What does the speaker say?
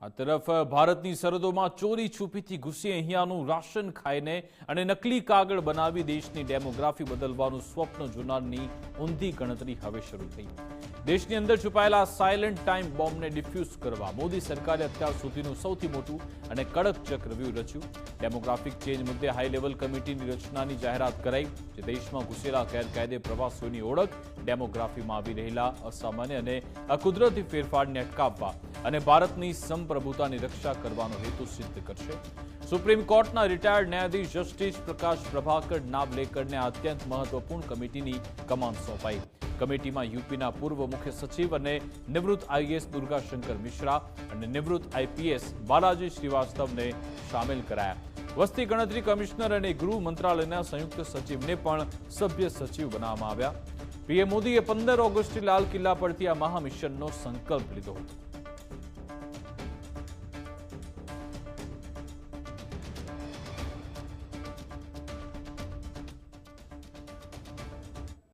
આ તરફ ભારતની સરહદોમાં ચોરી છુપીથી ઘૂસી અહીંયાનું રાશન ખાઈને અને નકલી કાગળ બનાવી દેશની ડેમોગ્રાફી બદલવાનું સ્વપ્ન જોનારની ઊંધી ગણતરી હવે શરૂ થઈ। દેશની અંદર છુપાયેલા સાયલેન્ટ ટાઈમ બોમ્બને ડિફ્યુઝ કરવા મોદી સરકારે અત્યાર સુધીનું સૌથી મોટું અને કડક ચક્રવ્યૂહ રચ્યું। ડેમોગ્રાફિક ચેન્જ મુદ્દે હાઈ લેવલ કમિટીની રચનાની જાહેરાત કરાઈ, જે દેશમાં ઘૂસેલા ગેરકાયદે પ્રવાસીઓની ઓળખ, ડેમોગ્રાફીમાં આવી રહેલા અસામાન્ય અને અકુદરતી ફેરફારને અટકાવવા અને ભારતની સંપ્રભુતાની રક્ષા કરવાનો હેતુ સિદ્ધ કરશે। સુપ્રીમ કોર્ટના રિટાયર્ડ ન્યાયાધીશ જસ્ટિસ પ્રકાશ પ્રભાકર નાવલેકરને આ અત્યંત મહત્વપૂર્ણ કમિટીની કમાન સોંપાઈ। કમિટીમાં યુપીના પૂર્વ મુખ્ય સચિવ અને નિવૃત્ત આઈએએસ દુર્ગાશંકર મિશ્રા અને નિવૃત્ત આઈપીએસ બાલાજી શ્રીવાસ્તવને સામેલ કરાયા। વસ્તી ગણતરી કમિશનર અને ગૃહ મંત્રાલયના સંયુક્ત સચિવને પણ સભ્ય સચિવ બનાવવામાં આવ્યા। પીએમ મોદીએ 15 ઓગસ્ટે લાલ કિલ્લા પરથી આ મહામિશનનો સંકલ્પ લીધો હતો।